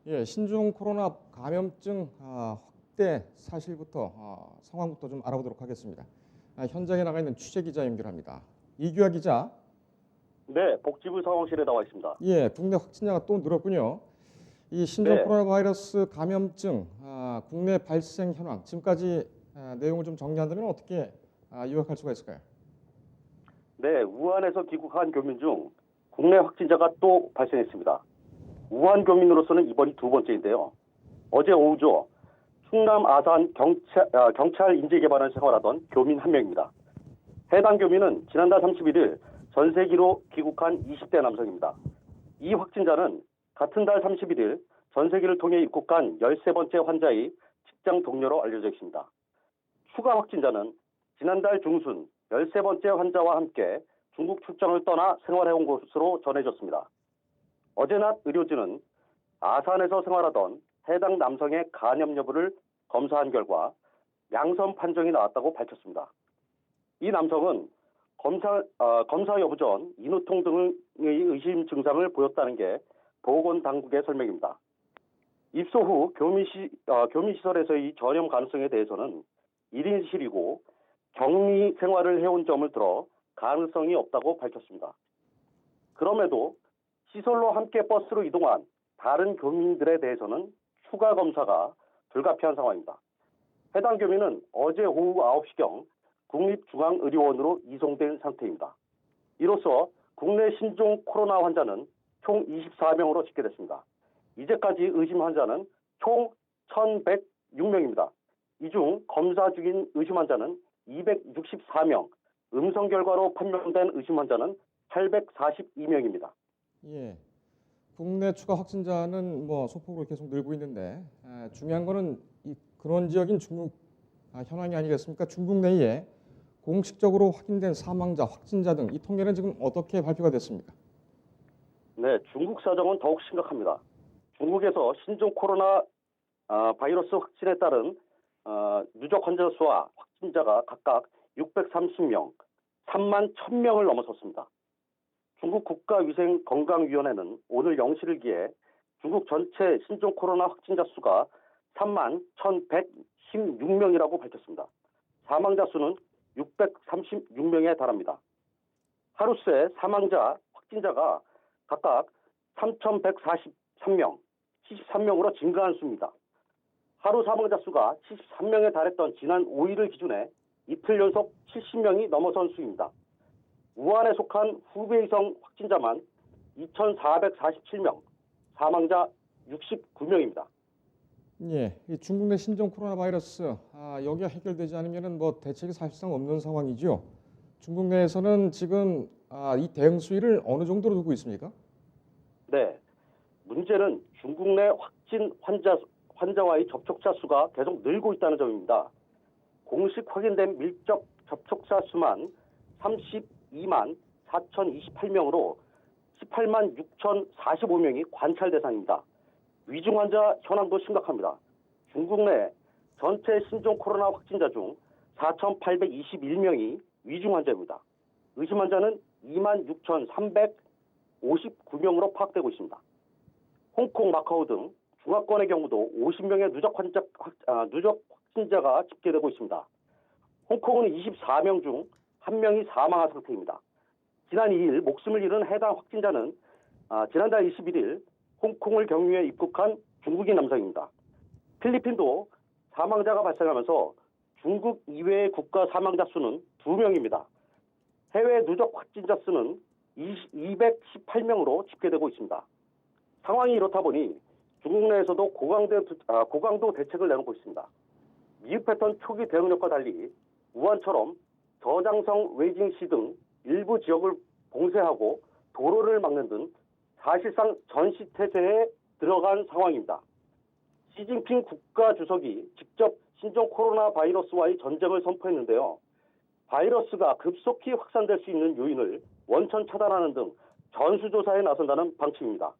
예, 신종 코로나 감염증 확대 사실부터 상황부터 좀 알아보도록 하겠습니다. 현장에 나가 있는 취재 기자 연결합니다. 이규하 기자. 네, 복지부 상황실에 나와 있습니다. 예, 국내 확진자가 또 늘었군요. 이 신종 네, 코로나 바이러스 감염증 국내 발생 현황 지금까지 내용을 좀 정리한다면 어떻게 요약할 수가 있을까요? 네, 우한에서 귀국한 교민 중 국내 확진자가 또 발생했습니다. 우한 교민으로서는 이번이 두 번째인데요. 어제 오후죠. 충남 아산 경찰 인재개발원 생활하던 교민 한 명입니다. 해당 교민은 지난달 31일 전세기로 귀국한 20대 남성입니다. 이 확진자는 같은 달 31일 전세기를 통해 입국한 13번째 환자의 직장 동료로 알려져 있습니다. 추가 확진자는 지난달 중순 13번째 환자와 함께 중국 출장을 떠나 생활해온 것으로 전해졌습니다. 어제 낮 의료진은 아산에서 생활하던 해당 남성의 간염 여부를 검사한 결과 양성 판정이 나왔다고 밝혔습니다. 이 남성은 검사 여부 전 인후통 등의 의심 증상을 보였다는 게 보건당국의 설명입니다. 입소 후 교민시설에서의 전염 가능성에 대해서는 1인실이고 격리 생활을 해온 점을 들어 가능성이 없다고 밝혔습니다. 그럼에도 시설로 함께 버스로 이동한 다른 교민들에 대해서는 추가 검사가 불가피한 상황입니다. 해당 교민은 어제 오후 9시경 국립중앙의료원으로 이송된 상태입니다. 이로써 국내 신종 코로나 환자는 총 24명으로 집계됐습니다. 이제까지 의심 환자는 총 1,106명입니다. 이 중 검사 중인 의심 환자는 264명, 음성 결과로 판명된 의심 환자는 842명입니다. 예, 국내 추가 확진자는 소폭으로 계속 늘고 있는데 중요한 거는 그런 지역인 중국 현황이 아니겠습니까? 중국 내에 공식적으로 확인된 사망자, 확진자 등 이 통계는 지금 어떻게 발표가 됐습니까? 네, 중국 사정은 더욱 심각합니다. 중국에서 신종 코로나 바이러스 확진에 따른 누적 환자 수와 확진자가 각각 630명, 3만 1000명을 넘어섰습니다. 중국 국가위생건강위원회는 오늘 0시를 기해 중국 전체 신종 코로나 확진자 수가 3만 1116명이라고 밝혔습니다. 사망자 수는 636명에 달합니다. 하루 새 사망자, 확진자가 각각 3143명, 73명으로 증가한 수입니다. 하루 사망자 수가 73명에 달했던 지난 5일을 기준에 이틀 연속 70명이 넘어선 수입니다. 우한에 속한 후베이성 확진자만 2,447명, 사망자 69명입니다. 예, 이 중국 내 신종 코로나 바이러스 여기가 해결되지 않으면 대책이 사실상 없는 상황이죠. 중국 내에서는 지금 이 대응 수위를 어느 정도로 두고 있습니까? 네, 문제는 중국 내 확진 환자와의 접촉자 수가 계속 늘고 있다는 점입니다. 공식 확인된 밀접 접촉자 수만 32만 4,028명으로 18만 6,045명이 관찰 대상입니다. 위중 환자 현황도 심각합니다. 중국 내 전체 신종 코로나 확진자 중 4,821명이 위중 환자입니다. 의심 환자는 2만 6,359명으로 파악되고 있습니다. 홍콩, 마카오 등 중화권의 경우도 50명의 누적 확진자가 집계되고 있습니다. 홍콩은 24명 중 1명이 사망한 상태입니다. 지난 2일 목숨을 잃은 해당 확진자는 지난달 21일 홍콩을 경유해 입국한 중국인 남성입니다. 필리핀도 사망자가 발생하면서 중국 이외의 국가 사망자 수는 2명입니다. 해외 누적 확진자 수는 218명으로 집계되고 있습니다. 상황이 이렇다 보니 중국 내에서도 고강도 대책을 내놓고 있습니다. 미흡 패턴 초기 대응력과 달리 우한처럼 저장성 웨이징시 등 일부 지역을 봉쇄하고 도로를 막는 등 사실상 전시태세에 들어간 상황입니다. 시진핑 국가주석이 직접 신종 코로나 바이러스와의 전쟁을 선포했는데요. 바이러스가 급속히 확산될 수 있는 요인을 원천 차단하는 등 전수조사에 나선다는 방침입니다.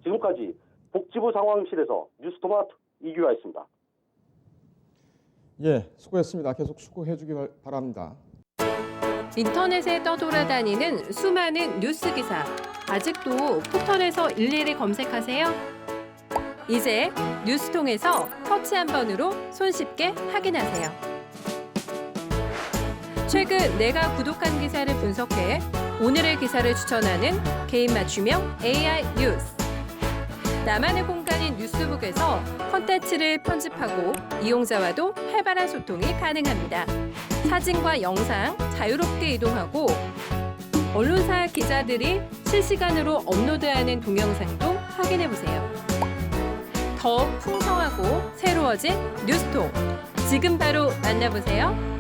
지금까지 복지부 상황실에서 뉴스토마토 이규하였습니다. 예, 수고했습니다. 계속 수고해 주기 바랍니다. 인터넷에 떠돌아다니는 수많은 뉴스 기사. 아직도 포털에서 일일이 검색하세요? 이제 뉴스통에서 터치 한 번으로 손쉽게 확인하세요. 최근 내가 구독한 기사를 분석해 오늘의 기사를 추천하는 개인 맞춤형 AI 뉴스. 나만의 공간인 뉴스북에서 콘텐츠를 편집하고 이용자와도 활발한 소통이 가능합니다. 사진과 영상 자유롭게 이동하고 언론사 기자들이 실시간으로 업로드하는 동영상도 확인해보세요. 더욱 풍성하고 새로워진 뉴스통. 지금 바로 만나보세요.